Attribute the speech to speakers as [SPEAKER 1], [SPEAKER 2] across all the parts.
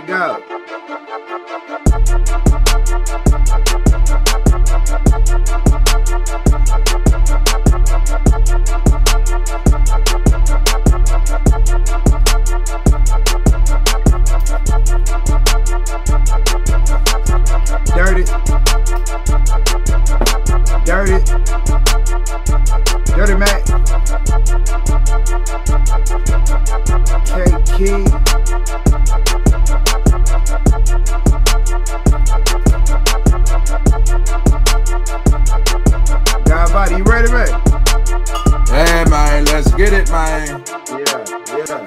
[SPEAKER 1] go. Dirty. Dirty Mac. K-Key. God, you ready, man?
[SPEAKER 2] Yeah, man, let's get it, man.
[SPEAKER 1] Yeah.
[SPEAKER 2] Yeah.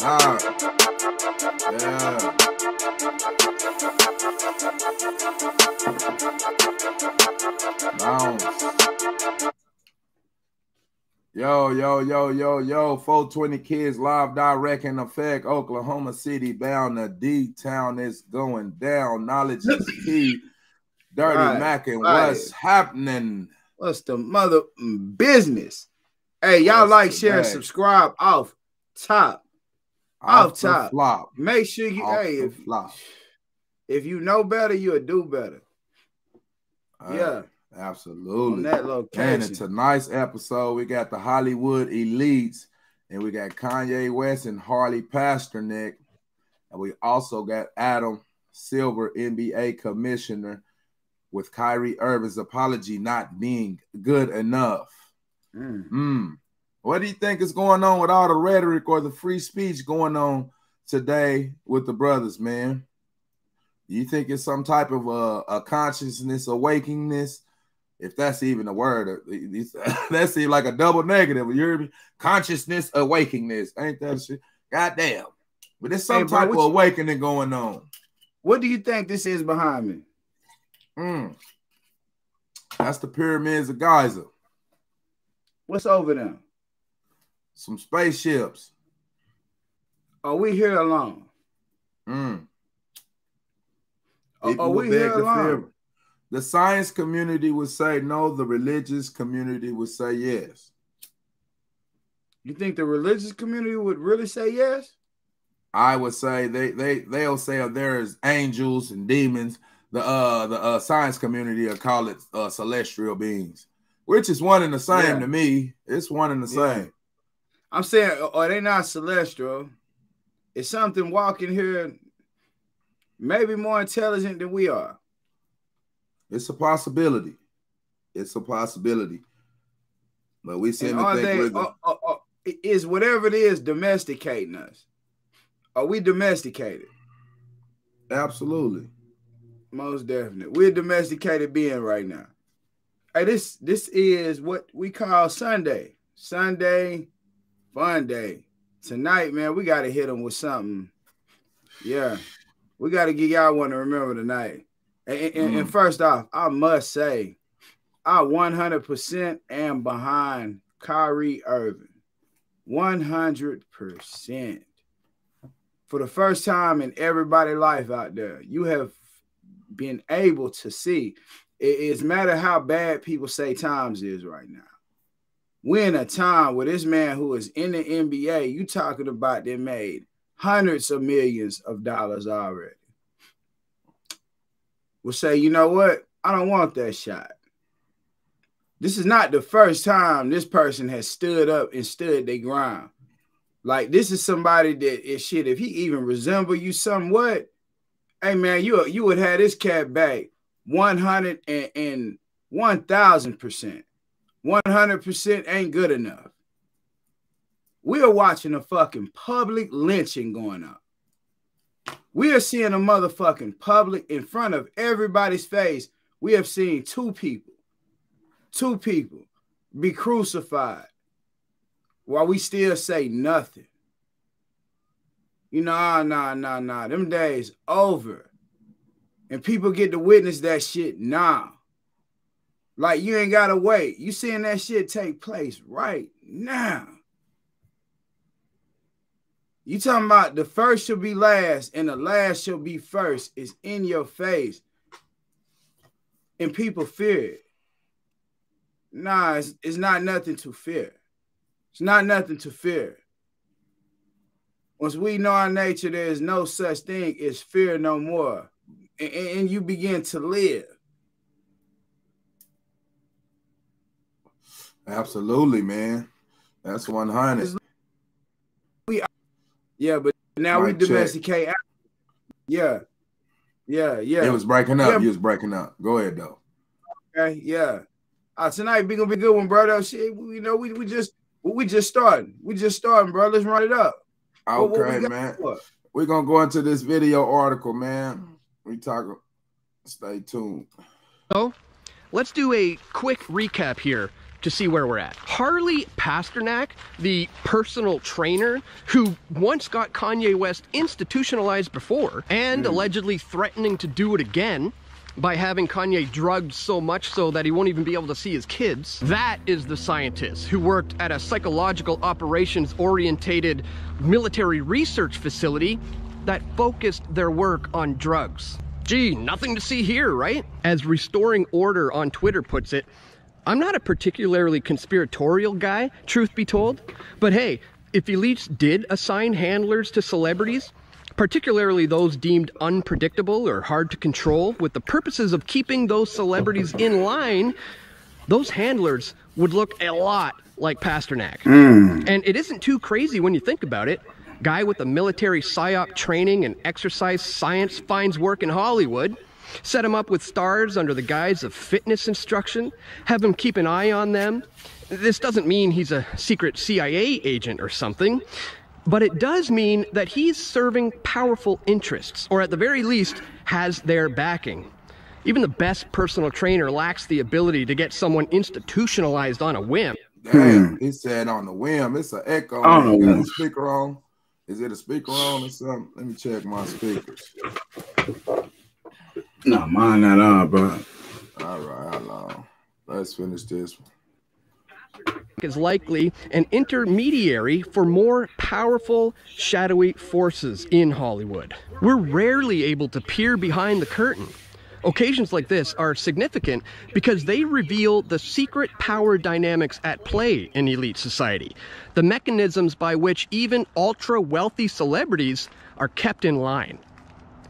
[SPEAKER 2] Bounce. Yo, 420 Kids live direct in effect. Oklahoma City bound to D-Town. It's going down. Knowledge is key. Dirty Mac and what's happening?
[SPEAKER 1] What's the mother business? Hey, y'all like, share, subscribe off top. Off top.
[SPEAKER 2] Flop.
[SPEAKER 1] Make sure you, hey, if you know better, you'll do better. Yeah.
[SPEAKER 2] Absolutely.
[SPEAKER 1] On that location.
[SPEAKER 2] And in tonight's episode, we got the Hollywood elites, and we got Kanye West and Harley Pasternak, and we also got Adam Silver, NBA commissioner, with Kyrie Irving's apology not being good enough. What do you think is going on with all the rhetoric or the free speech going on today with the brothers, man? Do you think it's some type of a consciousness awakeningness? If that's even a word, that seems like a double negative. You hear me? Consciousness awakeningness. Ain't that shit? Goddamn. But there's some type of awakening going on.
[SPEAKER 1] What do you think this is behind me?
[SPEAKER 2] That's the pyramids of Giza.
[SPEAKER 1] What's over them?
[SPEAKER 2] Some spaceships.
[SPEAKER 1] Are we here alone? Are we here alone?
[SPEAKER 2] The science community would say no. The religious community would say yes.
[SPEAKER 1] You think the religious community would really say yes?
[SPEAKER 2] I would say they'll say there's angels and demons. The science community will call it celestial beings, which is one and the same to me. It's one and the same.
[SPEAKER 1] I'm saying, are they not celestial? It's something walking here, maybe more intelligent than we are.
[SPEAKER 2] It's a possibility. It's a possibility. But we seem to think
[SPEAKER 1] is whatever it is domesticating us. Are we domesticated?
[SPEAKER 2] Absolutely.
[SPEAKER 1] Most definitely. We're a domesticated being right now. Hey, this is what we call Sunday. Sunday fun day. Tonight, man, we got to hit them with something. Yeah. We got to give y'all one to remember tonight. And first off, I must say, I 100% am behind Kyrie Irving. 100%. For the first time in everybody's life out there, you have been able to see. It's matter how bad people say times is right now. We're in a time where this man who is in the NBA, you talking about they made hundreds of millions of dollars already. Will say, you know what? I don't want that shot. This is not the first time this person has stood up and stood their ground. Like, this is somebody that is shit. If he even resemble you somewhat, hey man, you would have this cat back 101,000%. 100% ain't good enough. We are watching a fucking public lynching going on. We are seeing a motherfucking public in front of everybody's face. We have seen two people be crucified while we still say nothing. You know, nah. Them days over. And people get to witness that shit now. Like, you ain't got to wait. You seeing that shit take place right now. You talking about the first shall be last and the last shall be first is in your face. And people fear it. Nah, it's not nothing to fear. It's not nothing to fear. Once we know our nature, there is no such thing as fear no more. And you begin to live.
[SPEAKER 2] Absolutely, man. That's 100.
[SPEAKER 1] Yeah, but now we domesticate. Yeah.
[SPEAKER 2] It was breaking up. You was breaking up. Go ahead, though.
[SPEAKER 1] Okay, yeah. Tonight be gonna be a good one, brother. Shit, we just starting. We just starting, bro. Let's run it up.
[SPEAKER 2] Okay, man. We're gonna go into this video article, man. We talk. Stay tuned.
[SPEAKER 3] So, let's do a quick recap here to see where we're at. Harley Pasternak, the personal trainer who once got Kanye West institutionalized before and allegedly threatening to do it again by having Kanye drugged so much so that he won't even be able to see his kids. That is the scientist who worked at a psychological operations-orientated military research facility that focused their work on drugs. Gee, nothing to see here, right? As Restoring Order on Twitter puts it, I'm not a particularly conspiratorial guy, truth be told, but hey, if elites did assign handlers to celebrities, particularly those deemed unpredictable or hard to control, with the purposes of keeping those celebrities in line, those handlers would look a lot like Pasternak. And it isn't too crazy when you think about it. Guy with a military psyop training and exercise science finds work in Hollywood, set him up with stars under the guise of fitness instruction, have him keep an eye on them. This doesn't mean he's a secret CIA agent or something, but it does mean that he's serving powerful interests, or at the very least, has their backing. Even the best personal trainer lacks the ability to get someone institutionalized on a whim.
[SPEAKER 2] Damn, he said on the whim. It's an echo. You got a speaker on? Is it a speaker on or something? Let me check my speakers.
[SPEAKER 1] No, mine not on, bro.
[SPEAKER 2] All right, hold on. Let's finish this one.
[SPEAKER 3] Is likely an intermediary for more powerful, shadowy forces in Hollywood. We're rarely able to peer behind the curtain. Occasions like this are significant because they reveal the secret power dynamics at play in elite society, the mechanisms by which even ultra-wealthy celebrities are kept in line.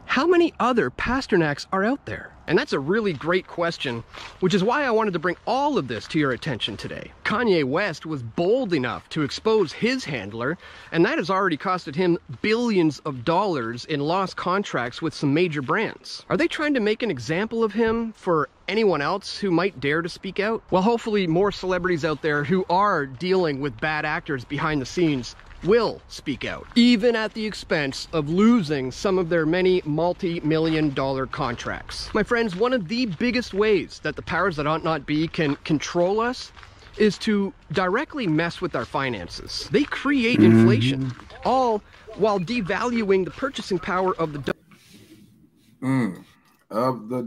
[SPEAKER 3] How many other Pasternaks are out there? And that's a really great question, which is why I wanted to bring all of this to your attention today. Kanye West was bold enough to expose his handler, and that has already costed him billions of dollars in lost contracts with some major brands. Are they trying to make an example of him for anyone else who might dare to speak out? Well, hopefully more celebrities out there who are dealing with bad actors behind the scenes will speak out, even at the expense of losing some of their many multi-million-dollar contracts. My friends, one of the biggest ways that the powers that ought not be can control us is to directly mess with our finances. They create inflation, all while devaluing the purchasing power of the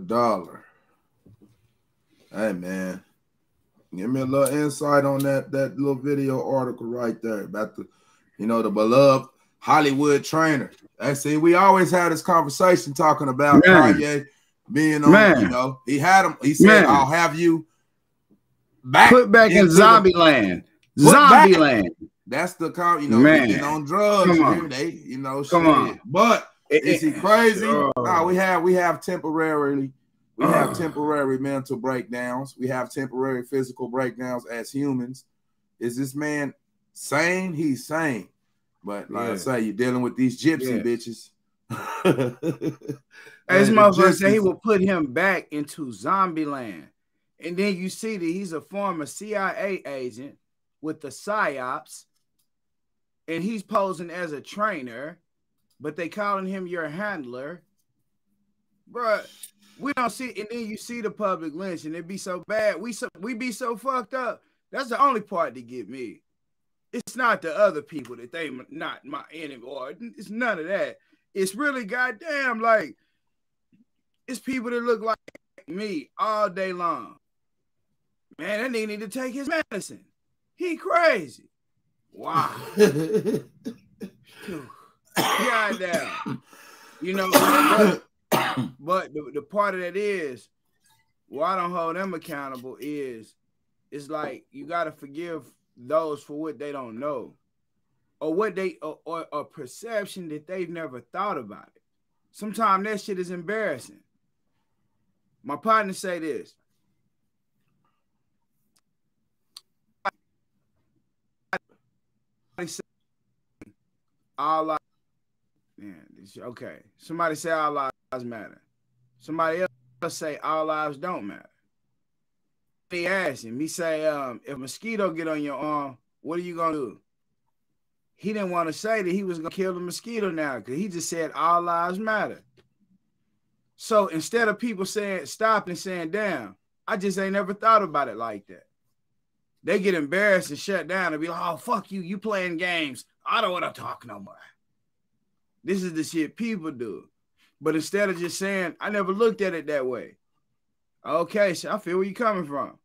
[SPEAKER 2] dollar. Hey, man, give me a little insight on that little video article right there about the the beloved Hollywood trainer. I see, we always had this conversation talking about Kanye being on, he had him. He said, I'll have you back.
[SPEAKER 1] Put back in Zombieland. Zombieland.
[SPEAKER 2] That's the getting on drugs. Come on. But is he crazy? No, we have temporary mental breakdowns. We have temporary physical breakdowns as humans. Is this man sane? He's sane. But like I say, you're dealing with these gypsy bitches.
[SPEAKER 1] As motherfucker said, he will put him back into Zombieland. And then you see that he's a former CIA agent with the PSYOPs. And he's posing as a trainer, but they calling him your handler. Bruh, we don't see, and then you see the public lynch, and it be so bad. We be so fucked up. That's the only part that get me. It's not the other people that they not my enemy, or it's none of that. It's really goddamn like it's people that look like me all day long. Man, that nigga need to take his medicine. He crazy. Wow. Goddamn. But the part of that is, I don't hold them accountable is, it's like you got to forgive those for what they don't know, or what they or a perception that they've never thought about it. Sometimes that shit is embarrassing. My partner say this. All lives, man, okay. Somebody say all lives matter. Somebody else say all lives don't matter. He asked him, he say, if a mosquito get on your arm, what are you gonna do? He didn't want to say that he was gonna kill the mosquito now, because he just said all lives matter. So instead of people saying stop and saying damn, I just ain't never thought about it like that. They get embarrassed and shut down and be like, oh, fuck you, you playing games. I don't want to talk no more. This is the shit people do. But instead of just saying, I never looked at it that way. Okay, so I feel where you're coming from.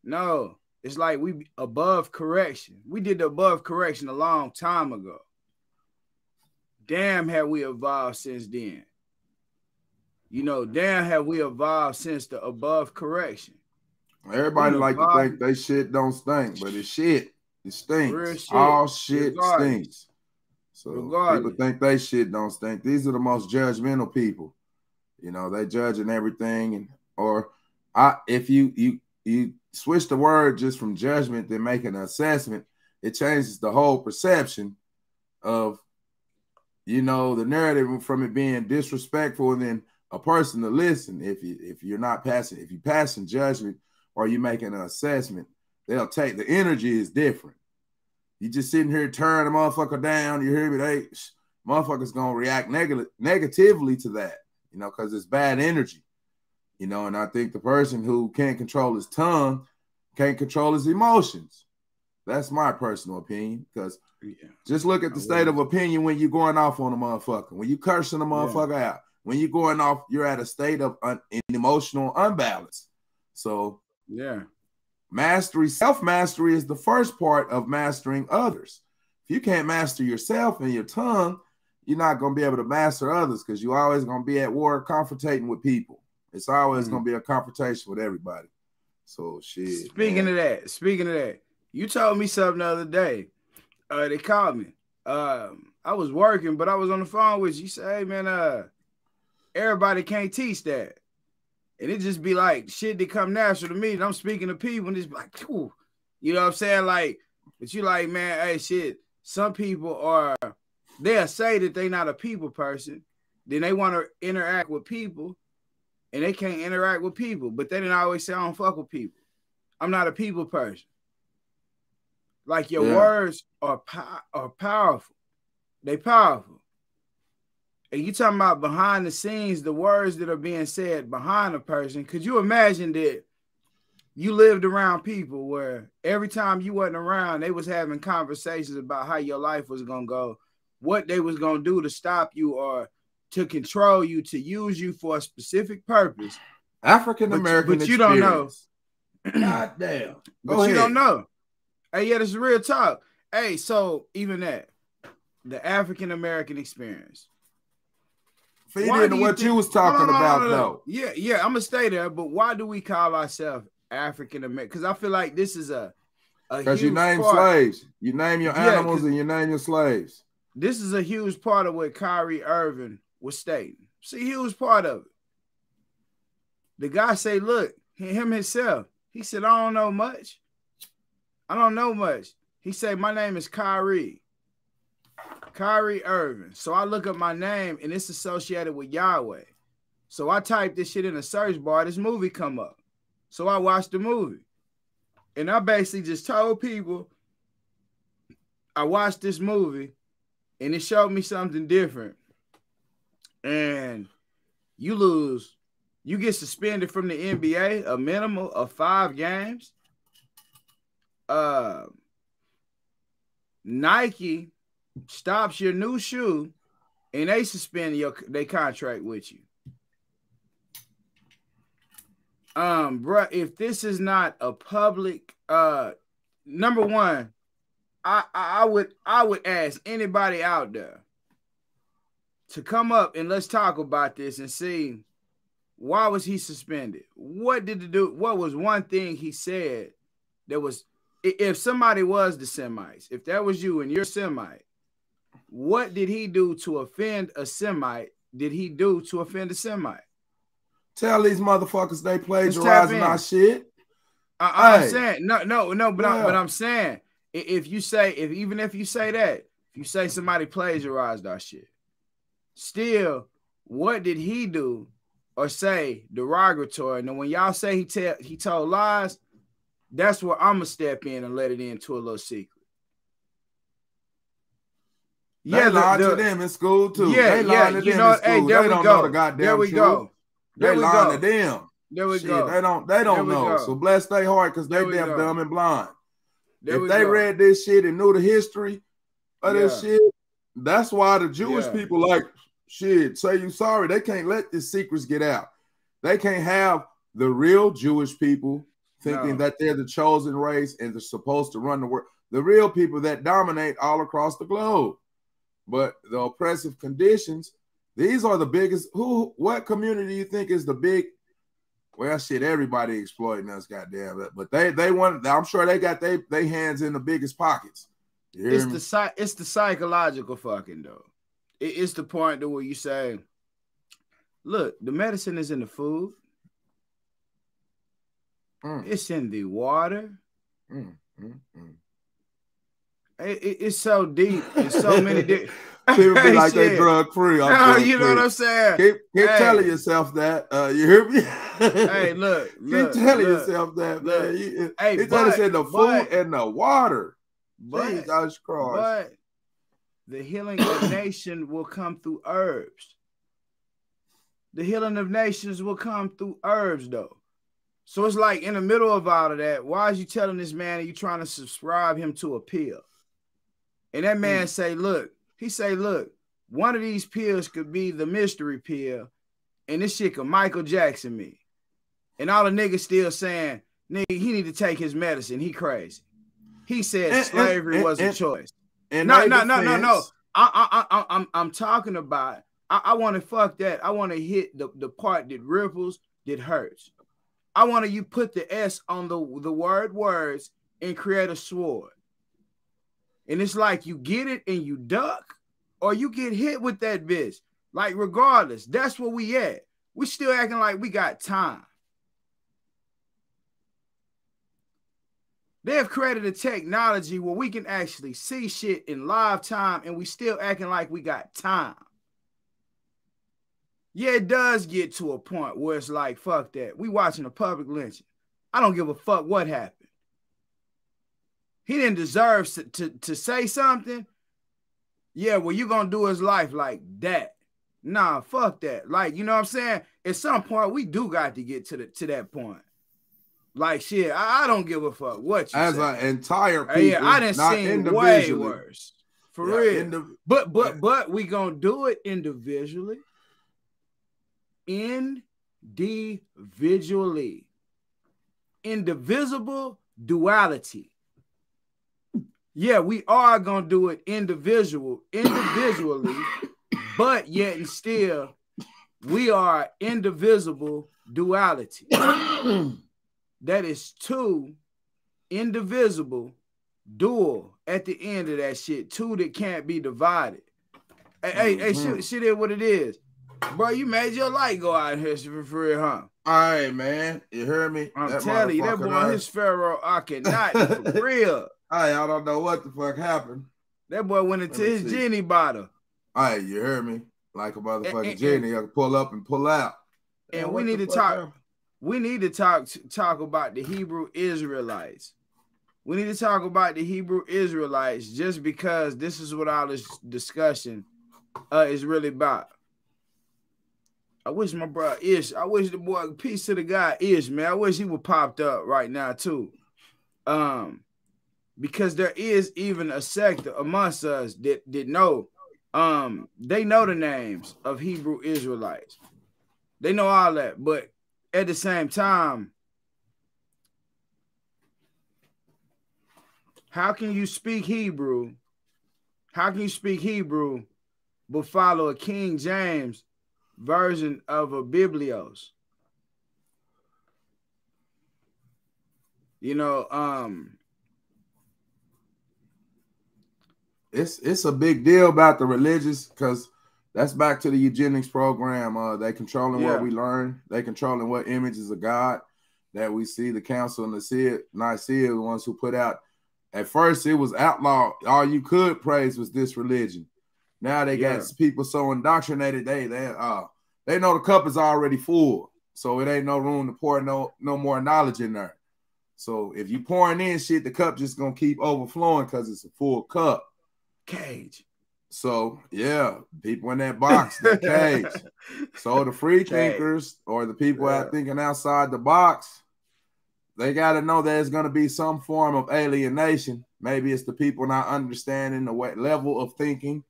[SPEAKER 1] No, it's like we above correction. We did the above correction a long time ago. Damn, have we evolved since then. You know, damn, have we evolved since the above correction.
[SPEAKER 2] Everybody like to think they shit don't stink, but it's shit. It stinks.
[SPEAKER 1] Shit.
[SPEAKER 2] All shit stinks. So
[SPEAKER 1] regardless.
[SPEAKER 2] People think they shit don't stink. These are the most judgmental people. You know, they judging everything. If you switch the word just from judgment to make an assessment, it changes the whole perception of, you know, the narrative from it being disrespectful and then a person to listen. If you're not passing, if you passing judgment or you making an assessment, they'll take the energy is different. You just sitting here tearing the motherfucker down. You hear me? They motherfuckers gonna react negatively to that, you know, because it's bad energy, you know. And I think the person who can't control his tongue can't control his emotions. That's my personal opinion. Because just look at the state of opinion when you're going off on a motherfucker, when you cursing a motherfucker out, when you're going off, you're at a state of emotional unbalance. So mastery, self-mastery is the first part of mastering others. If you can't master yourself and your tongue, you're not going to be able to master others, because you're always going to be at war confrontating with people. It's always going to be a confrontation with everybody. So shit.
[SPEAKER 1] Speaking of that, you told me something the other day. They called me. I was working, but I was on the phone with you. You said, hey man, everybody can't teach that. And it just be like shit that come natural to me. And I'm speaking to people and it's like, ooh, you know what I'm saying? Like, but you like, man, hey, shit, some people they'll say that they not a people person. Then they want to interact with people and they can't interact with people. But they didn't always say, I don't fuck with people. I'm not a people person. Like your words are powerful. They powerful. And you talking about behind the scenes, the words that are being said behind a person. Could you imagine that you lived around people where every time you wasn't around, they was having conversations about how your life was going to go, what they was going to do to stop you or to control you, to use you for a specific purpose.
[SPEAKER 2] African-American
[SPEAKER 1] but you don't know.
[SPEAKER 2] God damn.
[SPEAKER 1] But you don't know. Hey, yeah, this is real talk. Hey, so even that, the African-American experience.
[SPEAKER 2] Feed into what you was talking about, though.
[SPEAKER 1] Yeah, I'm gonna stay there. But why do we call ourselves African American? Because I feel like this is a
[SPEAKER 2] because you name slaves, you name your animals, and you name your slaves.
[SPEAKER 1] This is a huge part of what Kyrie Irving was stating. See, he was part of it. The guy say, "Look, him himself." He said, "I don't know much. I don't know much." He said, "My name is Kyrie Irving." So I look up my name and it's associated with Yahweh. So I type this shit in a search bar, this movie come up. So I watched the movie. And I basically just told people I watched this movie and it showed me something different. And you get suspended from the NBA, a minimum of 5 games. Nike stops your new shoe and they suspend their contract with you. Bro, if this is not a public, number one, I would ask anybody out there to come up and let's talk about this and see why was he suspended? What did he do? What was one thing he said that was if somebody was the Semites, if that was you and you're Semite, what did he do to offend a Semite? Did he do to offend a Semite?
[SPEAKER 2] Tell these motherfuckers they plagiarizing our shit.
[SPEAKER 1] I'm saying no, but I'm saying if you say if you say that, if you say somebody plagiarized our shit, still, what did he do or say derogatory? And when y'all say he told lies, that's where I'm gonna step in and let it into a little secret.
[SPEAKER 2] They lied to them in school too.
[SPEAKER 1] Yeah,
[SPEAKER 2] they lied to them in school.
[SPEAKER 1] Hey,
[SPEAKER 2] they don't know the goddamn
[SPEAKER 1] there we
[SPEAKER 2] truth.
[SPEAKER 1] Go.
[SPEAKER 2] They lying to them.
[SPEAKER 1] There we go.
[SPEAKER 2] They don't know. So bless their heart because they damn dumb and blind. If they read this shit and knew the history of this shit, that's why the Jewish people like shit. Say you sorry. They can't let these secrets get out. They can't have the real Jewish people thinking that they're the chosen race and they're supposed to run the world. The real people that dominate all across the globe. But the oppressive conditions, these are the biggest. What community do you think is the big? Well, shit, everybody exploiting us, goddamn it. But they want. I'm sure they got they hands in the biggest pockets.
[SPEAKER 1] It's the psychological fucking though. It's the point to where you say, look, the medicine is in the food. It's in the water. It's so deep. It's so many different.
[SPEAKER 2] People be like they drug free.
[SPEAKER 1] You know what I'm saying?
[SPEAKER 2] Keep telling yourself that. You hear me?
[SPEAKER 1] Hey, look.
[SPEAKER 2] Keep telling yourself that, man. It's in the food and the water. Jesus Christ.
[SPEAKER 1] But the healing of nation will come through herbs. The healing of nations will come through herbs, though. So it's like in the middle of all of that, why is you telling this man and you trying to subscribe him to a pill? And that man say, look, one of these pills could be the mystery pill, and this shit could Michael Jackson me. And all the niggas still saying, nigga, he need to take his medicine. He crazy. He said slavery was a choice. No. I'm talking about, I want to fuck that. I want to hit the part that ripples, that hurts. I want you put the S on the word words and create a sword. And it's like you get it and you duck, or you get hit with that bitch. Like regardless, that's where we at. We still acting like we got time. They have created a technology where we can actually see shit in live time, and we still acting like we got time. Yeah, it does get to a point where it's like, fuck that. We watching a public lynching. I don't give a fuck what happened. He didn't deserve to say something. Yeah, well, you gonna do his life like that. Nah, fuck that. Like, you know what I'm saying? At some point, we do got to get to that point. Like, shit, I don't give a fuck what you
[SPEAKER 2] as
[SPEAKER 1] say.
[SPEAKER 2] An entire people.
[SPEAKER 1] Yeah, I done seen way worse. For real. But we gonna do it individually. Individually. Indivisible duality. Yeah, we are gonna do it individually, but yet and still, we are indivisible duality. That is two indivisible, dual at the end of that shit. Two that can't be divided. Hey, shit is what it is. Bro, you made your light go out here for real, huh?
[SPEAKER 2] All right, man. You heard me?
[SPEAKER 1] I'm telling you, that boy, his Pharaoh, I cannot, for real.
[SPEAKER 2] I don't know what the fuck happened.
[SPEAKER 1] That boy went into his genie bottle.
[SPEAKER 2] All right, you heard me? Like a motherfucking genie, I can pull up and pull out.
[SPEAKER 1] And we need to talk. Happened? We need to talk about the Hebrew Israelites. We need to talk about the Hebrew Israelites just because this is what all this discussion is really about. I wish my brother Ish, I wish the boy, peace to the guy Ish, man. I wish he would popped up right now too. Because there is even a sect amongst us that know, they know the names of Hebrew Israelites. They know all that, but at the same time, how can you speak Hebrew? How can you speak Hebrew but follow a King James version of a Biblios? You know,
[SPEAKER 2] it's a big deal about the religious, because that's back to the eugenics program. They controlling what we learn. They controlling what images of God that we see. The Council of Nicaea, the ones who put out. At first, it was outlawed. All you could praise was this religion. Now they got people so indoctrinated, they know the cup is already full, so it ain't no room to pour no more knowledge in there. So if you pouring in shit, the cup just gonna keep overflowing because it's a full cup.
[SPEAKER 1] Cage.
[SPEAKER 2] So yeah, people in that box, that cage. So the free thinkers or the people out thinking outside the box, they got to know there's going to be some form of alienation. Maybe it's the people not understanding the level of thinking,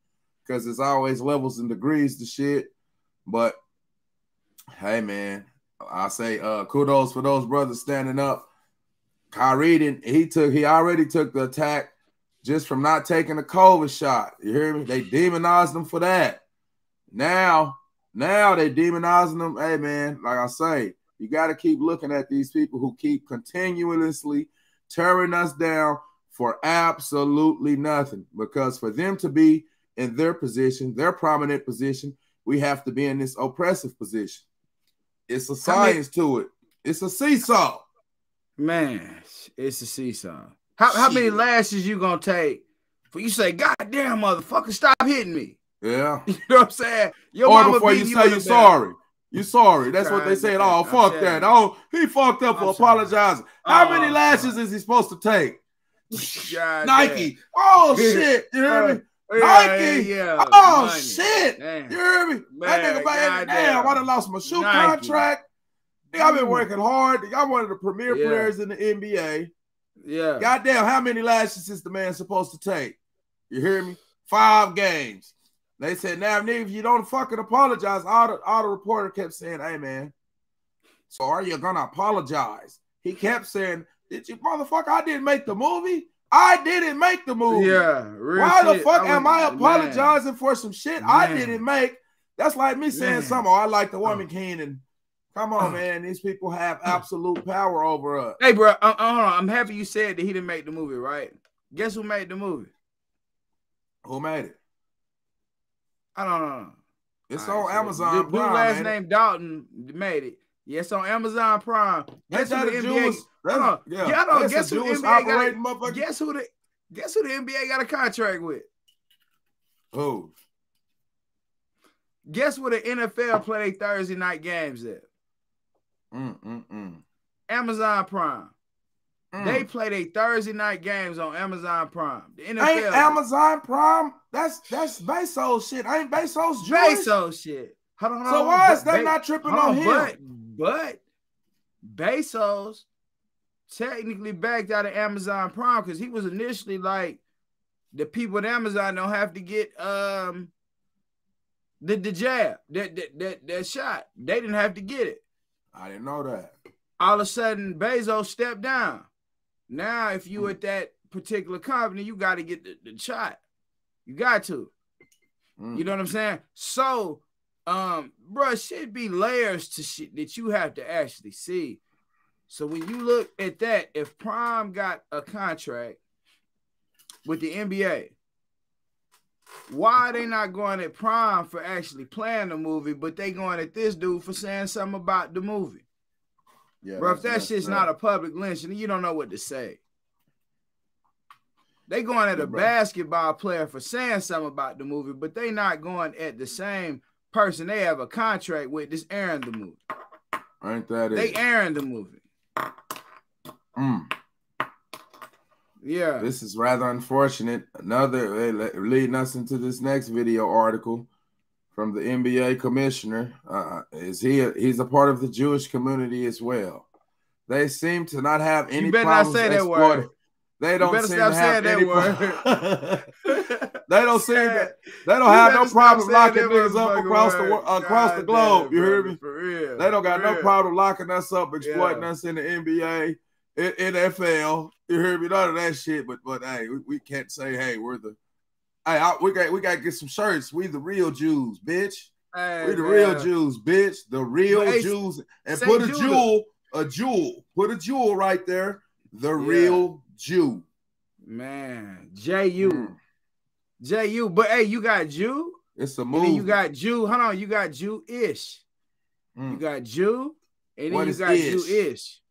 [SPEAKER 2] because there's always levels and degrees to shit. But hey, man, I say kudos for those brothers standing up. Kyrie he already took the attack just from not taking a COVID shot. You hear me? They demonized him for that. Now they demonizing them. Hey, man, like I say, you got to keep looking at these people who keep continuously tearing us down for absolutely nothing. Because for them to be in their position, their prominent position, we have to be in this oppressive position. It's a science to it. It's a seesaw.
[SPEAKER 1] Man, it's a seesaw. How many lashes you gonna take for you say, God damn, motherfucker, stop hitting me?
[SPEAKER 2] Yeah.
[SPEAKER 1] You know what I'm saying? Your
[SPEAKER 2] or
[SPEAKER 1] mama
[SPEAKER 2] before you say you're sorry. You're sorry. That's what they said. Oh, fuck that. Oh, he fucked up for apologizing. How many lashes is he supposed to take? Nike.
[SPEAKER 1] Damn.
[SPEAKER 2] Oh, shit. You hear me? Nike. Oh, shit. Damn. You hear me? That nigga back. Damn, I done lost my shoe contract. I've been working hard. I'm one of the premier players in the NBA.
[SPEAKER 1] Yeah.
[SPEAKER 2] Goddamn, how many lashes is the man supposed to take? You hear me? 5 games. They said, now, nigga, if you don't fucking apologize, all the reporter kept saying, hey, man, so are you going to apologize? He kept saying, did you, motherfucker, I didn't make the movie? I didn't make the movie.
[SPEAKER 1] Yeah.
[SPEAKER 2] Why the fuck am I apologizing for some shit I didn't make? That's like me saying something, I like the Woman King, and come on, man, these people have absolute power over us.
[SPEAKER 1] Hey, bro, I'm happy you said that he didn't make the movie, right? Guess who made the movie?
[SPEAKER 2] Who made it?
[SPEAKER 1] I don't know.
[SPEAKER 2] It's on Amazon
[SPEAKER 1] Prime.
[SPEAKER 2] Dude
[SPEAKER 1] last name Dalton made it. Yes, on Amazon Prime. Guess who the NBA? Guess who the NBA Guess who the NBA got a contract with?
[SPEAKER 2] Who?
[SPEAKER 1] Guess where the NFL play Thursday night games at? Amazon Prime. They play their Thursday night games on Amazon Prime. The NFL
[SPEAKER 2] ain't Amazon Prime. That's Bezos shit. Ain't Bezos Jewish?
[SPEAKER 1] Bezos shit. Hold on.
[SPEAKER 2] So why is that not tripping on him?
[SPEAKER 1] But Bezos technically backed out of Amazon Prime because he was initially like, the people at Amazon don't have to get the jab, that shot. They didn't have to get it.
[SPEAKER 2] I didn't know that.
[SPEAKER 1] All of a sudden, Bezos stepped down. Now, if you at that particular company, you got to get the shot. You got to. You know what I'm saying? So, bro, shit be layers to shit that you have to actually see. So when you look at that, if Prime got a contract with the NBA, why are they not going at Prime for actually playing the movie, but they going at this dude for saying something about the movie? Yeah, bro, if that shit's not a public lynching, you don't know what to say. They going at a basketball player for saying something about the movie, but they not going at the same person they have a contract with that's airing the movie.
[SPEAKER 2] Ain't that it?
[SPEAKER 1] They airing the movie. Yeah.
[SPEAKER 2] This is rather unfortunate. Another leading us into this next video article from the NBA commissioner. He's a part of the Jewish community as well. They seem to not have any problems exploiting. They don't seem to have any problems. They don't seem to. They don't have no problem locking niggas up across the globe. You hear me?
[SPEAKER 1] For real.
[SPEAKER 2] They don't got no problem locking us up, exploiting us in the NBA, NFL. You hear me? None of that shit. But hey, we can't say, hey, we're the. Hey, we got to get some shirts. We the real Jews, bitch.
[SPEAKER 1] Hey,
[SPEAKER 2] we the real Jews, bitch. The real Jews. And put a jewel. Put a jewel right there. The real Jew.
[SPEAKER 1] Man. J-U. J-U. But hey, you got Jew.
[SPEAKER 2] It's a
[SPEAKER 1] And
[SPEAKER 2] movie.
[SPEAKER 1] then you got Jew. Hold on, you got Jew-ish. You got Jew, and then you got
[SPEAKER 2] ish?
[SPEAKER 1] Jew-ish.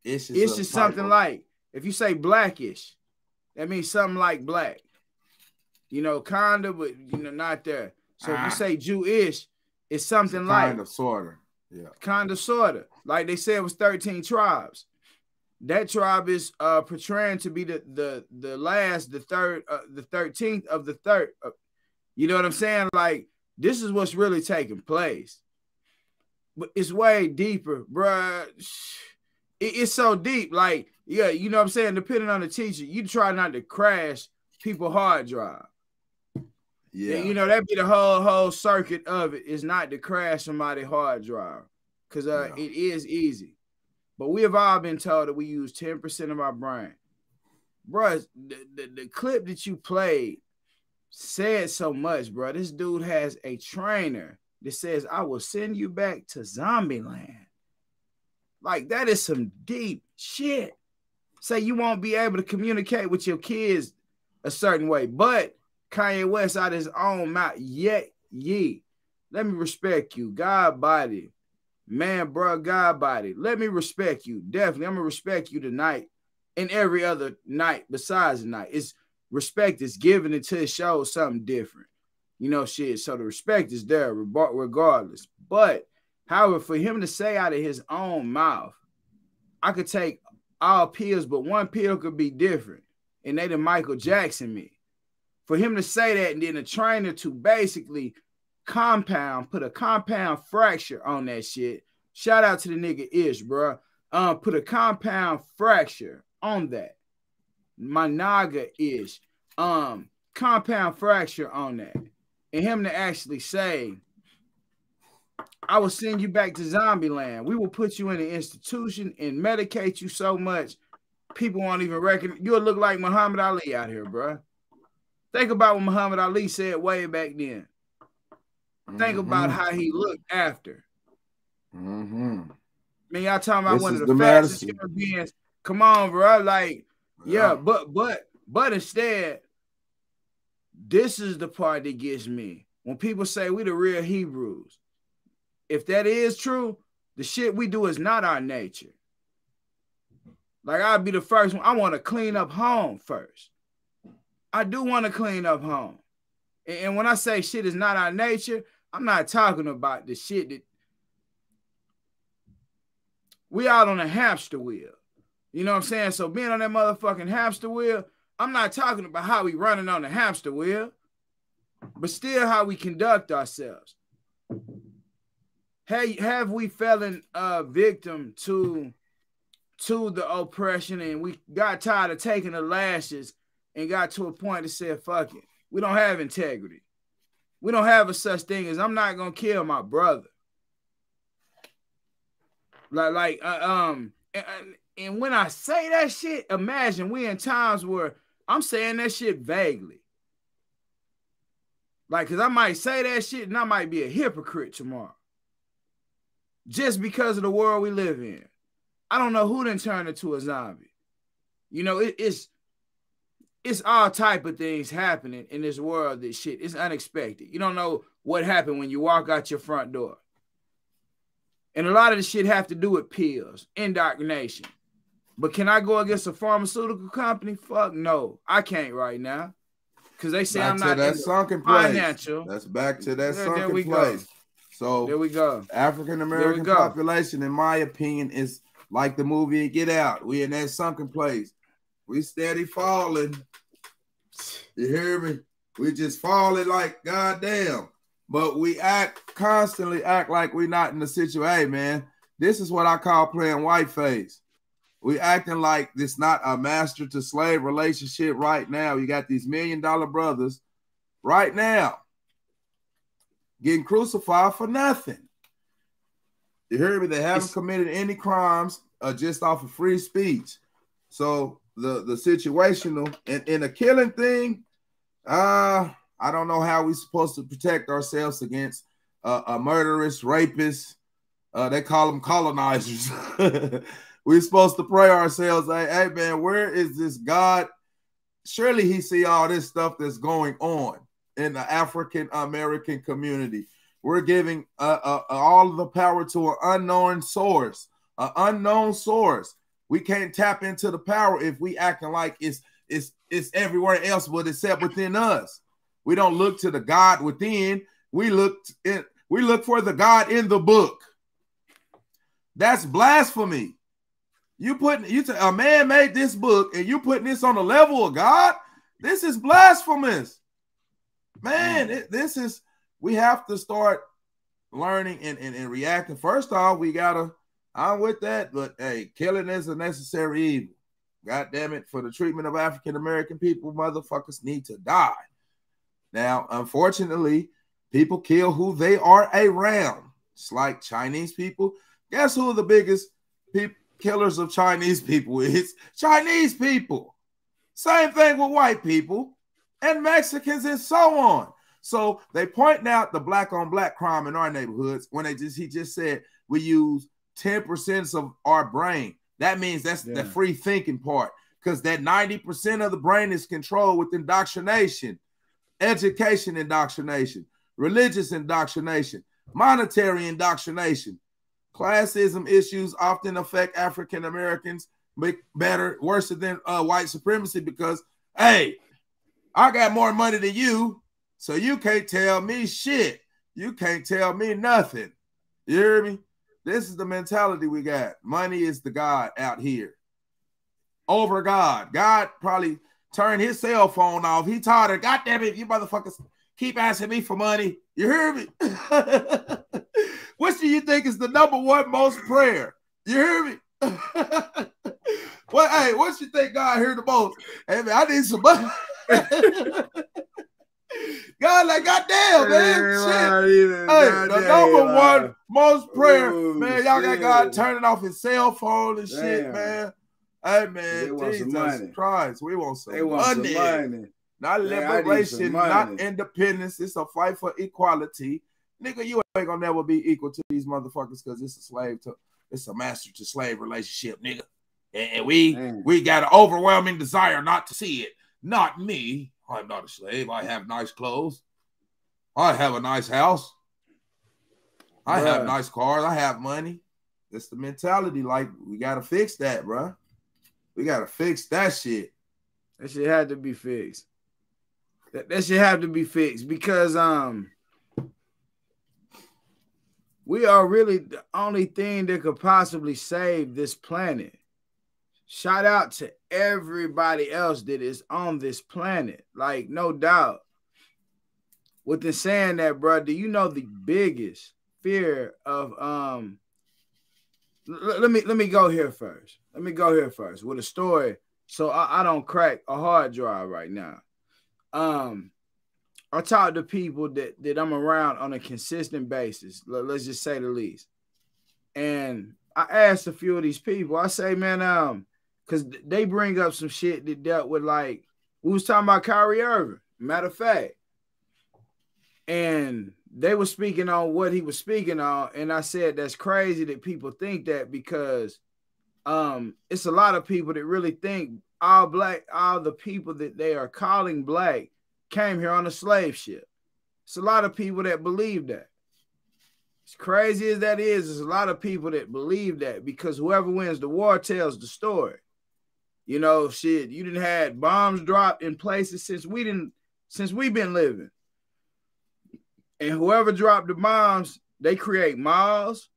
[SPEAKER 2] Ish
[SPEAKER 1] is something like, if you say blackish, that means something like black. You know, kinda, but you know, not there. So if you say Jew-ish, it's something like
[SPEAKER 2] kind of, sorta. Yeah. Kind
[SPEAKER 1] of, sorta. Like they said it was 13 tribes. That tribe is portraying to be the last, the third, the 13th of the third. You know what I'm saying? Like, this is what's really taking place. But it's way deeper, bruh. It's so deep. Like, yeah, you know what I'm saying? Depending on the teacher, you try not to crash people's hard drive. Yeah. You know, that'd be the whole circuit of it, is not to crash somebody's hard drive. Because it is easy. But we have all been told that we use 10% of our brain. Bruh, the clip that you played said so much, bro. This dude has a trainer that says, I will send you back to Zombieland. Like, that is some deep shit. Say you won't be able to communicate with your kids a certain way, but Kanye West out of his own mouth, let me respect you. God body. Man, bro, God body. Let me respect you. Definitely. I'm going to respect you tonight and every other night besides tonight. It's respect is given until it shows something different. You know, shit. So the respect is there regardless. But, however, for him to say out of his own mouth, I could take all pills, but one pill could be different. And they the Michael Jackson me. For him to say that, and then a trainer to basically put a compound fracture on that shit. Shout out to the nigga Ish, bro. Put a compound fracture on that. My naga Ish. Compound fracture on that. And him to actually say, I will send you back to Zombieland. We will put you in an institution and medicate you so much, people won't even recognize. You'll look like Muhammad Ali out here, bro. Think about what Muhammad Ali said way back then. Think about how he looked after. Man, y'all talking about one of the fastest human beings. Come on, bro. Like, yeah, but instead, this is the part that gets me. When people say we the real Hebrews, if that is true, the shit we do is not our nature. Like, I'll be the first one. I want to clean up home first. I do want to clean up home. And when I say shit is not our nature, I'm not talking about the shit that we out on a hamster wheel. You know what I'm saying? So being on that motherfucking hamster wheel, I'm not talking about how we running on the hamster wheel, but still how we conduct ourselves. Hey, have we fallen victim to the oppression, and we got tired of taking the lashes and got to a point that said, fuck it. We don't have integrity. We don't have a such thing as I'm not going to kill my brother. And when I say that shit, imagine we in times where I'm saying that shit vaguely. Like, because I might say that shit and I might be a hypocrite tomorrow. Just because of the world we live in. I don't know who done turned into a zombie. You know, it's all type of things happening in this world. This shit, it's unexpected. You don't know what happened when you walk out your front door. And a lot of the shit have to do with pills, indoctrination. But can I go against a pharmaceutical company? Fuck no. I can't right now. Because they say I'm not
[SPEAKER 2] that sunken place.
[SPEAKER 1] Financial.
[SPEAKER 2] That's back to that sunken place. So
[SPEAKER 1] there we go.
[SPEAKER 2] African American population, in my opinion, is like the movie Get Out. We in that sunken place. We steady falling. You hear me? We just falling like goddamn. But we constantly act like we're not in the situation. Hey, man, this is what I call playing whiteface. We acting like this not a master to slave relationship right now. You got these $1 million brothers right now getting crucified for nothing. You hear me? They haven't committed any crimes just off of free speech. So the situational and in a killing thing, I don't know how we're supposed to protect ourselves against a murderous rapist. They call them colonizers. We're supposed to pray ourselves, hey man, where is this God surely he see all this stuff that's going on in the African American community. We're giving all of the power to an unknown source, an unknown source. We can't tap into the power if we acting like it's everywhere else but except within us. We don't look to the God within. We look for the God in the book. That's blasphemy. A man made this book and you putting this on the level of God. This is blasphemous. Man, we have to start learning and reacting. First off, I'm with that, but hey, killing is a necessary evil. God damn it, for the treatment of African American people, motherfuckers need to die. Now, unfortunately, people kill who they are around. It's like Chinese people. Guess who the biggest killers of Chinese people is? Chinese people. Same thing with white people and Mexicans and so on. So they point out the black on black crime in our neighborhoods when he just said we use 10% of our brain. That means that's the free thinking part, because that 90% of the brain is controlled with indoctrination, education indoctrination, religious indoctrination, monetary indoctrination. Classism issues often affect African Americans worse than white supremacy because, hey, I got more money than you, so you can't tell me shit. You can't tell me nothing. You hear me? This is the mentality we got. Money is the God out here. Over God. God probably turned his cell phone off. He tired of, God damn it, you motherfuckers keep asking me for money. You hear me? What do you think is the #1 most prayer? You hear me? Hey, what you think God heard the most? Hey, man, I need some money. God, like, goddamn, man. Shit. Hey, the #1 most prayer, man. Y'all got God turning off his cell phone and shit, man. Hey, man, Jesus Christ. We want some money. Not liberation, not independence. It's a fight for equality. Nigga, you ain't gonna never be equal to these motherfuckers because it's a master to slave relationship, nigga. And we got an overwhelming desire not to see it. Not me. I'm not a slave. I have nice clothes. I have a nice house. I have nice cars. I have money. That's the mentality. Like, we got to fix that, bro. We got to fix that shit.
[SPEAKER 1] That shit had to be fixed. That shit have to be fixed because we are really the only thing that could possibly save this planet. Shout out to everybody else that is on this planet. Like, no doubt. Within saying that, bro, do you know the biggest fear of let me go here first. Let me go here first with a story so I don't crack a hard drive right now. I talk to people that I'm around on a consistent basis. Let's just say the least. And I asked a few of these people, I say, man, because they bring up some shit that dealt with, like, we was talking about Kyrie Irving, matter of fact. And they were speaking on what he was speaking on. And I said, that's crazy that people think that because it's a lot of people that really think all the people that they are calling black came here on a slave ship. It's a lot of people that believe that. As crazy as that is, there's a lot of people that believe that because whoever wins the war tells the story. You know, shit, you didn't had bombs dropped in places since we've been living. And whoever dropped the bombs, they create malls,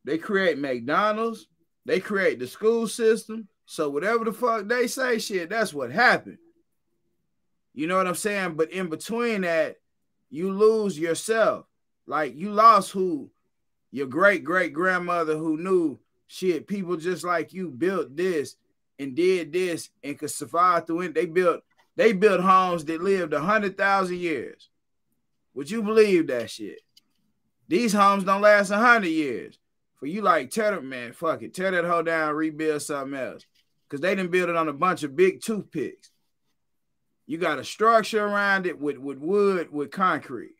[SPEAKER 1] they create McDonald's, they create the school system. So whatever the fuck they say, shit, that's what happened. You know what I'm saying? But in between that, you lose yourself. Like, you lost who your great-great-grandmother who knew, shit, people just like you built this and did this and could survive through it. They built homes that lived 100,000 years. Would you believe that shit? These homes don't last 100 years. For you, like, tear them, man, fuck it. Tear that hoe down, rebuild something else. Because they didn't build it on a bunch of big toothpicks. You got a structure around it with wood, with concrete.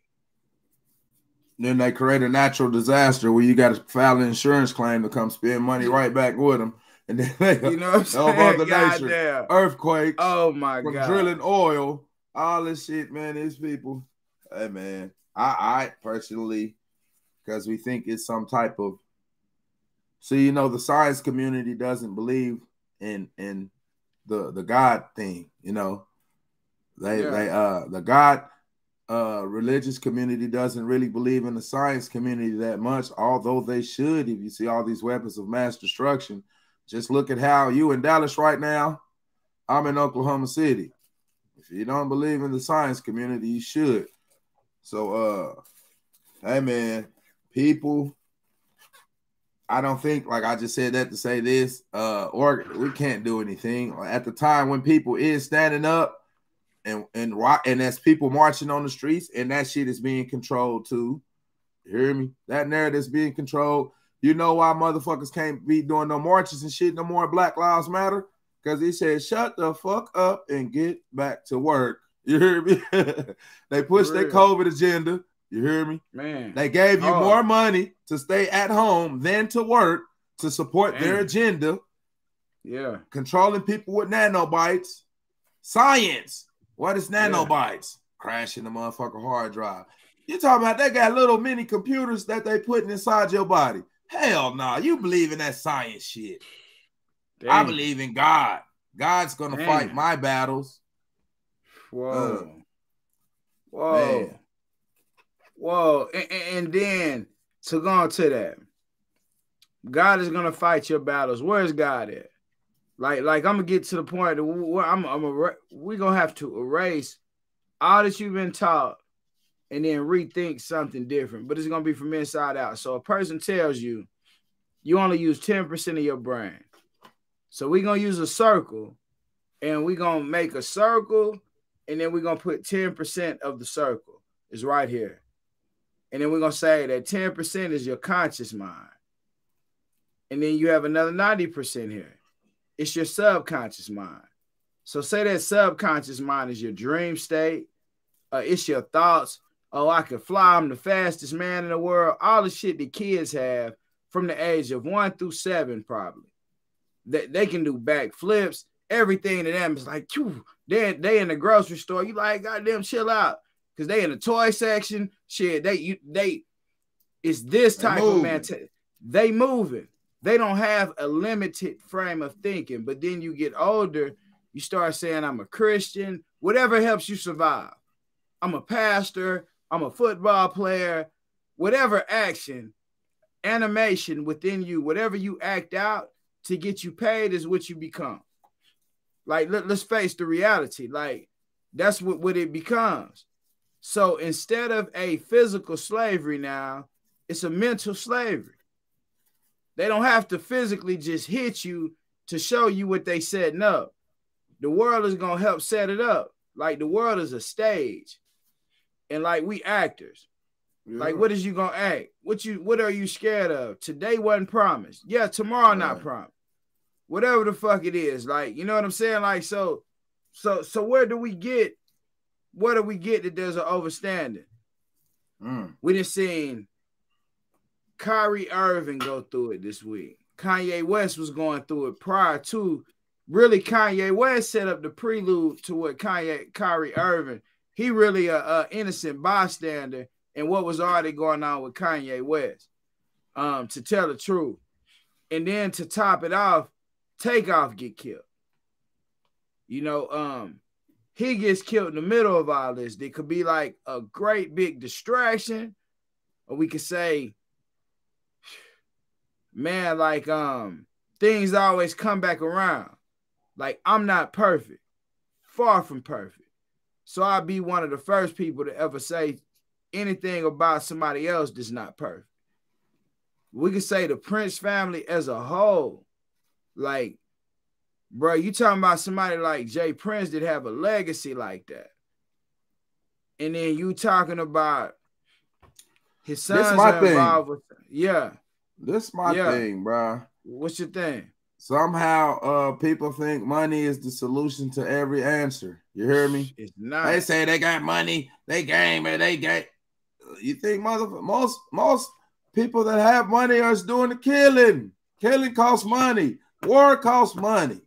[SPEAKER 2] Then they create a natural disaster where you got to file an insurance claim to come spend money right back with them. and then make
[SPEAKER 1] you know what I'm saying?
[SPEAKER 2] Mother Nature,
[SPEAKER 1] Goddamn.
[SPEAKER 2] earthquakes,
[SPEAKER 1] Oh my
[SPEAKER 2] from
[SPEAKER 1] God.
[SPEAKER 2] drilling oil, all this shit, man. These people, hey man, I personally, because we think it's some type of, see, you know, the science community doesn't believe in the God thing, you know. The God religious community doesn't really believe in the science community that much, although they should. If you see all these weapons of mass destruction, just look at how you in Dallas right now, I'm in Oklahoma City. If you don't believe in the science community, you should. So hey man, people, I don't think, like I just said that to say this, or we can't do anything. At the time when people is standing up and as people marching on the streets, and that shit is being controlled too. You hear me? That narrative's being controlled. You know why motherfuckers can't be doing no marches and shit no more, Black Lives Matter? Because he said, shut the fuck up and get back to work. You hear me? They pushed their COVID agenda. You hear me?
[SPEAKER 1] Man.
[SPEAKER 2] They gave you more money to stay at home than to work to support their agenda.
[SPEAKER 1] Yeah. Controlling
[SPEAKER 2] people with nanobites. Science. What is nanobites? Crashing the motherfucker hard drive. You talking about they got little mini computers that they putting inside your body. Hell no. You believe in that science shit. Damn. I believe in God. God's going to fight my battles.
[SPEAKER 1] Whoa. Whoa. Man. Whoa. And then to go on to that, God is going to fight your battles. Where's God at? Like I'm gonna get to the point that we're gonna have to erase all that you've been taught and then rethink something different. But it's gonna be from inside out. So a person tells you you only use 10% of your brain. So we're gonna use a circle, and we're gonna make a circle, and then we're gonna put 10% of the circle is right here. And then we're gonna say that 10% is your conscious mind. And then you have another 90% here. It's your subconscious mind. So say that subconscious mind is your dream state. It's your thoughts. Oh, I could fly. I'm the fastest man in the world. All the shit that kids have from the age of 1 through 7, probably. They can do backflips. Everything to them is like, they in the grocery store. You like, goddamn, chill out. Because they in the toy section. Shit, it's this type of man. They moving. They don't have a limited frame of thinking, but then you get older, you start saying, I'm a Christian, whatever helps you survive. I'm a pastor, I'm a football player, whatever action, animation within you, whatever you act out to get you paid is what you become. Like, let's face the reality. Like, that's what it becomes. So instead of a physical slavery now, it's a mental slavery. They don't have to physically just hit you to show you what they setting up. The world is going to help set it up. Like, the world is a stage. And like, we actors. Yeah. Like, what is you going to act? What are you scared of? Today wasn't promised. Yeah, tomorrow not promised. Whatever the fuck it is. Like, you know what I'm saying? Like, so where do we get that there's an overstanding? We done seen Kyrie Irving go through it this week. Kanye West was going through it prior to. Really, Kanye West set up the prelude to what Kyrie Irving. He really a innocent bystander in what was already going on with Kanye West. To tell the truth. And then to top it off, Takeoff get killed. You know, he gets killed in the middle of all this. There could be like a great big distraction, or we could say, man, like things always come back around. Like, I'm not perfect, far from perfect. So I'll be one of the first people to ever say anything about somebody else that's not perfect. We could say the Prince family as a whole, like, bro, you talking about somebody like Jay Prince that have a legacy like that. And then you talking about his sons are involved with,
[SPEAKER 2] This my thing, bro.
[SPEAKER 1] What's your thing?
[SPEAKER 2] Somehow people think money is the solution to every answer. You hear me?
[SPEAKER 1] It's not.
[SPEAKER 2] They say they got money, they game, and they get. You think most people that have money are doing the killing. Killing costs money. War costs money.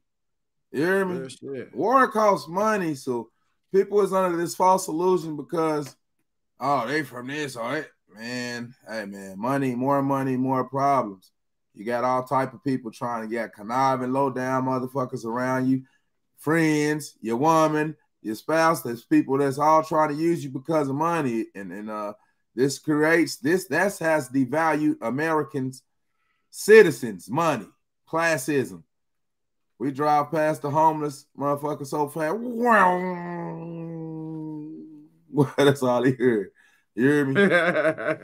[SPEAKER 2] You hear me?
[SPEAKER 1] Yeah.
[SPEAKER 2] War costs money. So people is under this false illusion because, oh, they from this, all right? Man, hey, man, more problems. You got all type of people trying to get conniving, low down motherfuckers around you, friends, your woman, your spouse. There's people that's all trying to use you because of money. And this creates this, that has devalued Americans, citizens, money, classism. We drive past the homeless motherfucker so fast. That's all he heard. You hear me?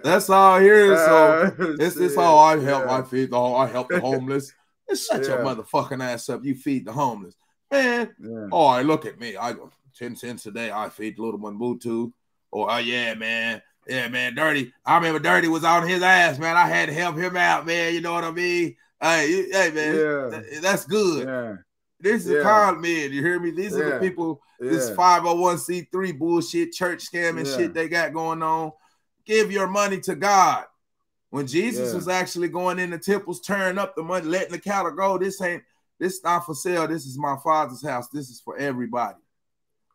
[SPEAKER 2] That's all I hear. So it's all I help. I feed I help the homeless. Shut your motherfucking ass up. You feed the homeless. Man, oh, look at me. I go 10 cents a day. I feed the little one Bluetooth. Or, oh, yeah, man. Yeah, man, Dirty. I remember Dirty was on his ass, man. I had to help him out, man. You know what I mean? Hey, man, that's good.
[SPEAKER 1] Yeah.
[SPEAKER 2] This is con men. You hear me? These are the people, this 501c3 bullshit, church scamming shit they got going on. Give your money to God. When Jesus was actually going in the temples, tearing up the money, letting the cattle go, this not for sale. This is my Father's house. This is for everybody.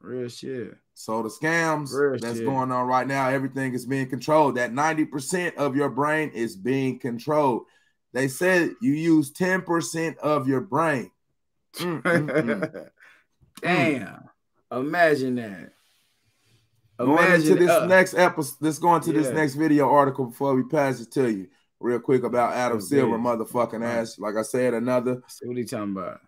[SPEAKER 1] Real shit.
[SPEAKER 2] So the scams that's going on right now, everything is being controlled. That 90% of your brain is being controlled. They said you use 10% of your brain.
[SPEAKER 1] Damn. Imagine that.
[SPEAKER 2] Going into this next episode, let's go into this next video article before we pass it to you. Real quick about Adam Silver, motherfucking ass. Like I said, another.
[SPEAKER 1] So what are you talking about?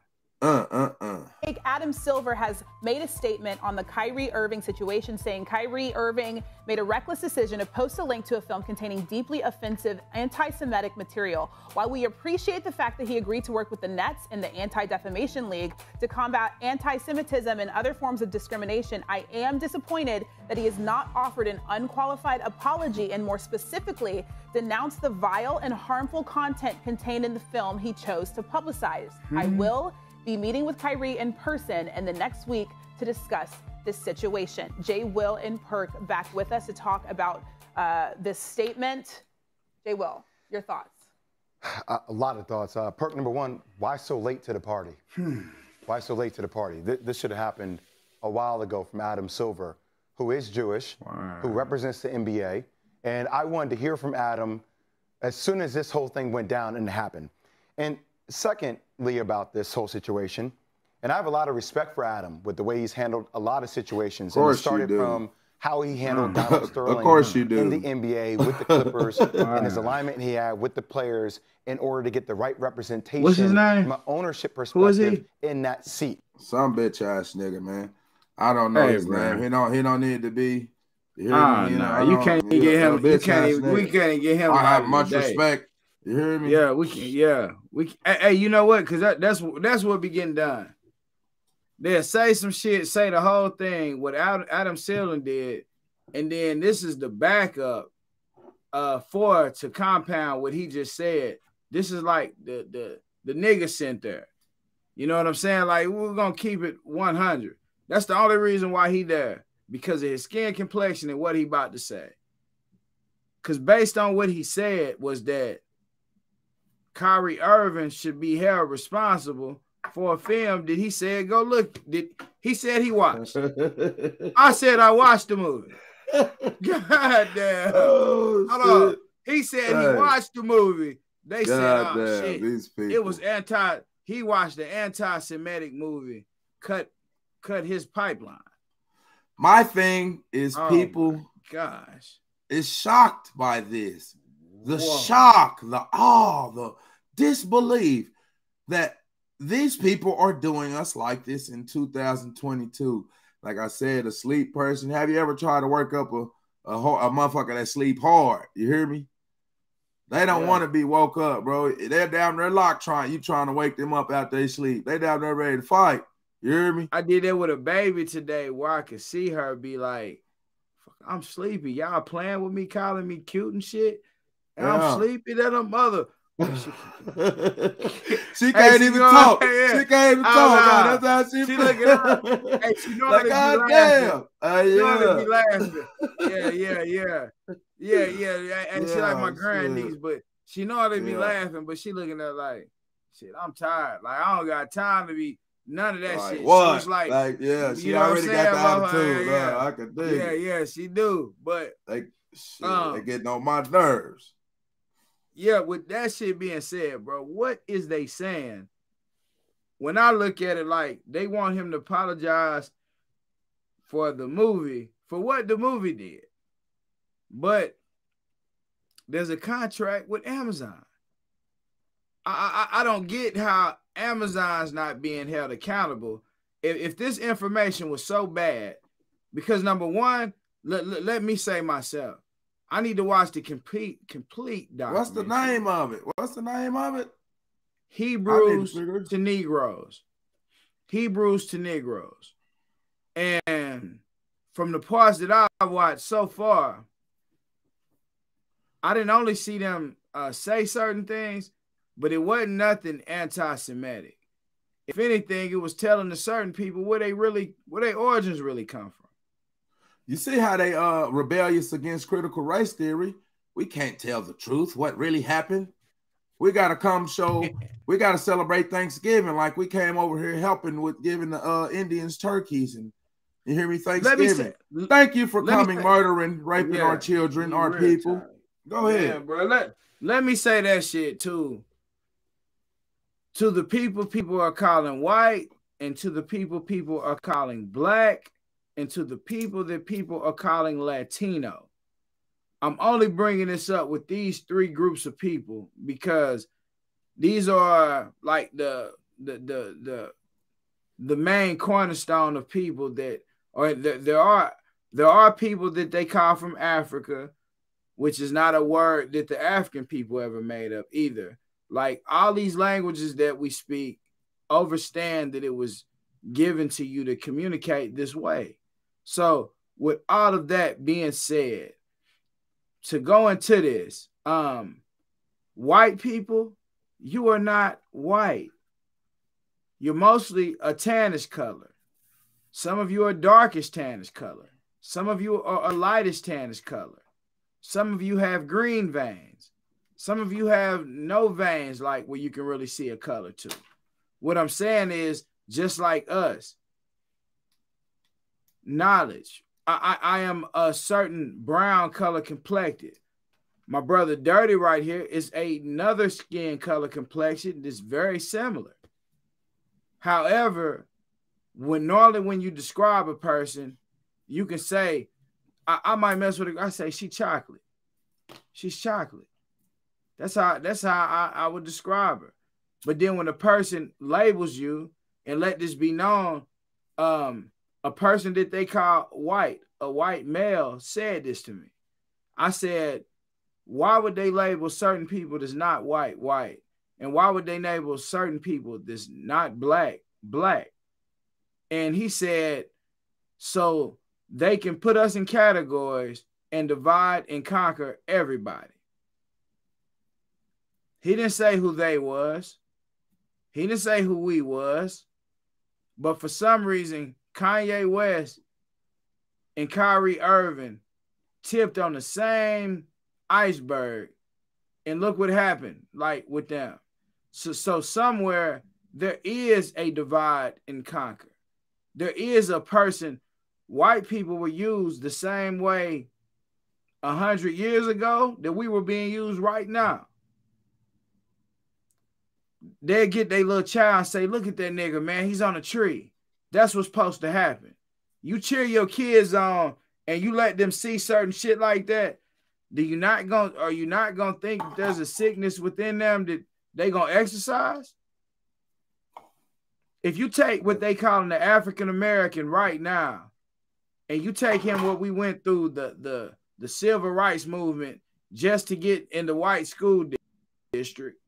[SPEAKER 4] Adam Silver has made a statement on the Kyrie Irving situation, saying Kyrie Irving made a reckless decision to post a link to a film containing deeply offensive anti-Semitic material. While we appreciate the fact that he agreed to work with the Nets and the Anti-Defamation League to combat anti-Semitism and other forms of discrimination, I am disappointed that he has not offered an unqualified apology and more specifically denounced the vile and harmful content contained in the film he chose to publicize. I will be meeting with Kyrie in person in the next week to discuss this situation. Jay, Will, and Perk back with us to talk about this statement. Jay, Will, your thoughts?
[SPEAKER 5] A lot of thoughts. Perk, number one, why so late to the party? Why so late to the party? This should have happened a while ago from Adam Silver, who is Jewish, who represents the NBA. And I wanted to hear from Adam as soon as this whole thing went down and happened. And secondly about this whole situation, and I have a lot of respect for Adam with the way he's handled a lot of situations.
[SPEAKER 2] Of course,
[SPEAKER 5] and it started from how he handled Donald Sterling
[SPEAKER 2] of course you do.
[SPEAKER 5] in the NBA with the Clippers and his alignment he had with the players in order to get the right representation
[SPEAKER 1] What's his name?
[SPEAKER 5] from an ownership perspective in that seat.
[SPEAKER 2] Some bitch ass nigga, man. I don't know his name. He don't need to be. You can't get him. We can't get him. I have much respect. You hear me?
[SPEAKER 1] Yeah, we can. Yeah, we. Hey, you know what? Because that's what be getting done. They'll say some shit, say the whole thing what Adam Silver did, and then this is the backup to compound what he just said. This is like the nigga center. You know what I'm saying? Like, we're gonna keep it 100. That's the only reason why he there, because of his skin complexion and what he about to say. Because based on what he said was that Kyrie Irving should be held responsible for a film that he said go look. He said he watched. I said I watched the movie. God damn. Hold on. He said he watched the movie. They said, oh shit.
[SPEAKER 2] These people.
[SPEAKER 1] It was he watched the anti-Semitic movie, cut his pipeline.
[SPEAKER 2] My thing is people is shocked by this. The shock, the awe, the disbelief that these people are doing us like this in 2022. Like I said, a sleep person. Have you ever tried to work up a motherfucker that sleep hard? You hear me? They don't want to be woke up, bro. They're down there locked you trying to wake them up after they sleep. They down there ready to fight. You hear me?
[SPEAKER 1] I did that with a baby today where I could see her be like, I'm sleepy. Y'all playing with me, calling me cute and shit. And I'm sleepy than a mother.
[SPEAKER 2] She can't even talk. She can't even talk. That's how she
[SPEAKER 1] looking at her. Hey, she know like,
[SPEAKER 2] God damn.
[SPEAKER 1] She know be laughing. Yeah. And she like my grandniece, but she know how to be laughing, but she looking at like, Shit, I'm tired. Like, I don't got time to be none of that shit.
[SPEAKER 2] What?
[SPEAKER 1] So it's like
[SPEAKER 2] yeah, she
[SPEAKER 1] you know
[SPEAKER 2] already got the attitude.
[SPEAKER 1] Yeah.
[SPEAKER 2] I could dig.
[SPEAKER 1] Yeah, she do. But
[SPEAKER 2] they getting on my nerves.
[SPEAKER 1] Yeah, with that shit being said, bro, what is they saying? When I look at it, like, they want him to apologize for the movie, for what the movie did. But there's a contract with Amazon. I don't get how Amazon's not being held accountable. If this information was so bad, because number one, let me say myself, I need to watch the complete documentary.
[SPEAKER 2] What's the name of it? What's the name of it?
[SPEAKER 1] Hebrews to Negroes. Hebrews to Negroes. And from the parts that I've watched so far, I didn't only see them say certain things, but it wasn't nothing anti-Semitic. If anything, it was telling to certain people where their origins really come from.
[SPEAKER 2] You see how they rebellious against critical race theory? We can't tell the truth, what really happened. We got to we got to celebrate Thanksgiving like we came over here helping with giving the Indians turkeys. And you hear me? Thanksgiving. Thank you for coming, murdering, raping our children, our people. Go ahead.
[SPEAKER 1] Yeah, bro. Let me say that shit too. To the people are calling white, and to the people are calling black, and to the people are calling Latino. I'm only bringing this up with these three groups of people because these are like the main cornerstone of people that, or there are people that they call from Africa, which is not a word that the African people ever made up either. Like, all these languages that we speak understand that it was given to you to communicate this way. So with all of that being said, to go into this, white people, you are not white. You're mostly a tannish color. Some of you are darkish tannish color. Some of you are a lightish tannish color. Some of you have green veins. Some of you have no veins, like where you can really see a color to. What I'm saying is, just like us, knowledge. I am a certain brown color complected. My brother Dirty right here is another skin color complexion that's very similar. However, normally when you describe a person, you can say, I might mess with her. I say she chocolate. She's chocolate. That's how I would describe her. But then when a person labels you, and let this be known, a person that they call white, a white male, said this to me. I said, why would they label certain people that's not white, white? And why would they label certain people that's not black, black? And he said, so they can put us in categories and divide and conquer everybody. He didn't say who they was. He didn't say who we was. But for some reason, Kanye West and Kyrie Irving tipped on the same iceberg. And look what happened, like, with them. So somewhere there is a divide and conquer. There is a person. White people were used the same way 100 years ago that we were being used right now. They'll get their little child and say, look at that nigga, man. He's on a tree. That's what's supposed to happen. You cheer your kids on and you let them see certain shit like that. Are you not gonna think that there's a sickness within them that they gonna exercise? If you take what they call the African American right now, and you take him what we went through the civil rights movement just to get in the white school district.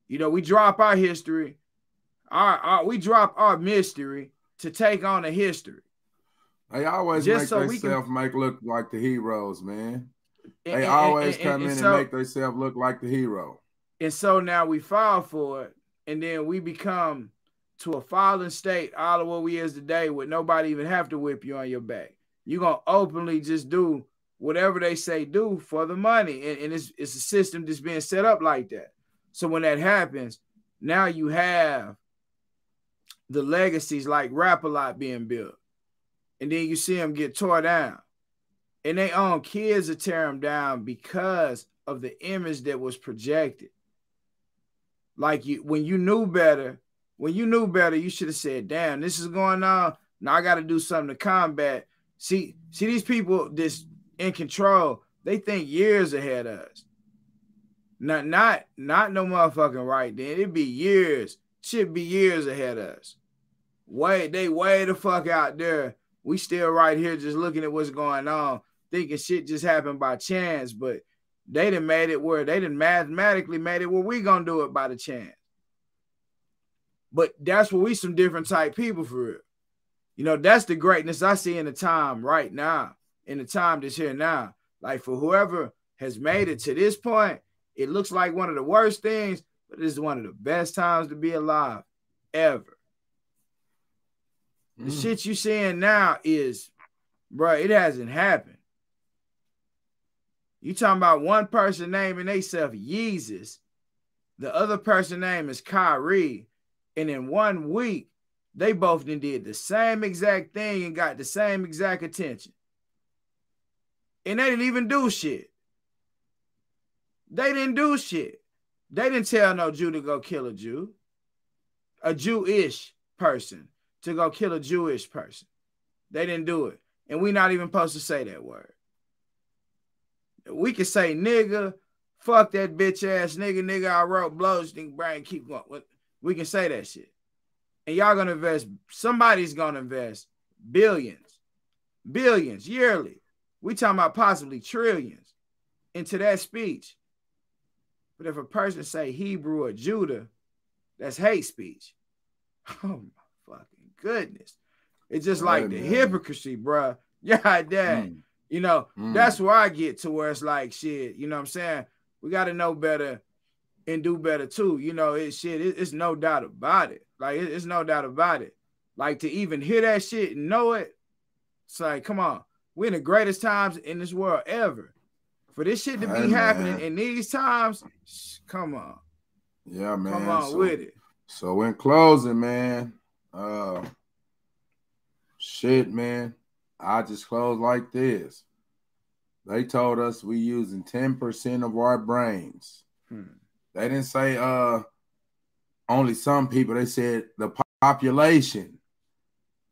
[SPEAKER 1] You know, we drop our history, we drop our mystery to take on a history.
[SPEAKER 2] They always
[SPEAKER 1] just
[SPEAKER 2] make themselves make look like the heroes, man. They always come in and make themselves look like the hero.
[SPEAKER 1] And so now we fall for it, and then we become to a fallen state all of what we is today with nobody even have to whip you on your back. You're going to openly just do whatever they say do for the money. And it's a system that's being set up like that. So when that happens, now you have the legacies like Rap-A-Lot being built. And then you see them get tore down. And they own kids to tear them down because of the image that was projected. Like when you knew better, you should have said, damn, this is going on. Now I got to do something to combat. See these people this in control, they think years ahead of us. Not no motherfucking right then. It'd be years. Should be years ahead of us. They way the fuck out there. We still right here just looking at what's going on, thinking shit just happened by chance, but they done made it where they done mathematically made it where we gonna do it by the chance. But that's where we some different type people for real. You know, that's the greatness I see in the time right now, in the time that's here now. Like for whoever has made it to this point, it looks like one of the worst things, but it's one of the best times to be alive ever. The shit you seeing now is, bro, it hasn't happened. You talking about one person naming themselves Yeezus, the other person name is Kyrie, and in 1 week, they both did the same exact thing and got the same exact attention. And they didn't even do shit. They didn't do shit. They didn't tell no Jew to go kill a Jew. A Jewish person to go kill a Jewish person. They didn't do it. And we're not even supposed to say that word. We can say nigga, fuck that bitch ass nigga, I wrote blows, brain, keep going. We can say that shit. And y'all gonna invest, somebody's gonna invest billions yearly. We talking about possibly trillions into that speech. But if a person say Hebrew or Judah, that's hate speech. Oh my fucking goodness. It's just like the hypocrisy, bruh. Yeah, dang. You know, that's where I get to where it's like shit, you know what I'm saying? We gotta know better and do better too. You know, it's no doubt about it. Like it's no doubt about it. Like to even hear that shit and know it, it's like, come on, we're in the greatest times in this world ever. For this shit to be happening in these times, come on.
[SPEAKER 2] Yeah, man.
[SPEAKER 1] Come on with it.
[SPEAKER 2] So in closing, man, shit, man, I just close like this. They told us we using 10% of our brains. They didn't say only some people. They said the population.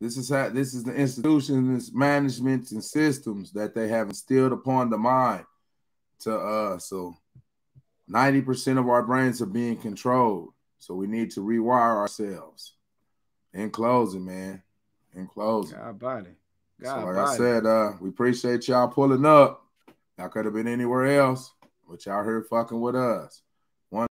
[SPEAKER 2] This is the institutions, managements, and systems that they have instilled upon the mind. So 90% of our brains are being controlled. So we need to rewire ourselves. In closing, man. In closing.
[SPEAKER 1] God body.
[SPEAKER 2] So like I said, we appreciate y'all pulling up. Y'all could have been anywhere else, but y'all here fucking with us.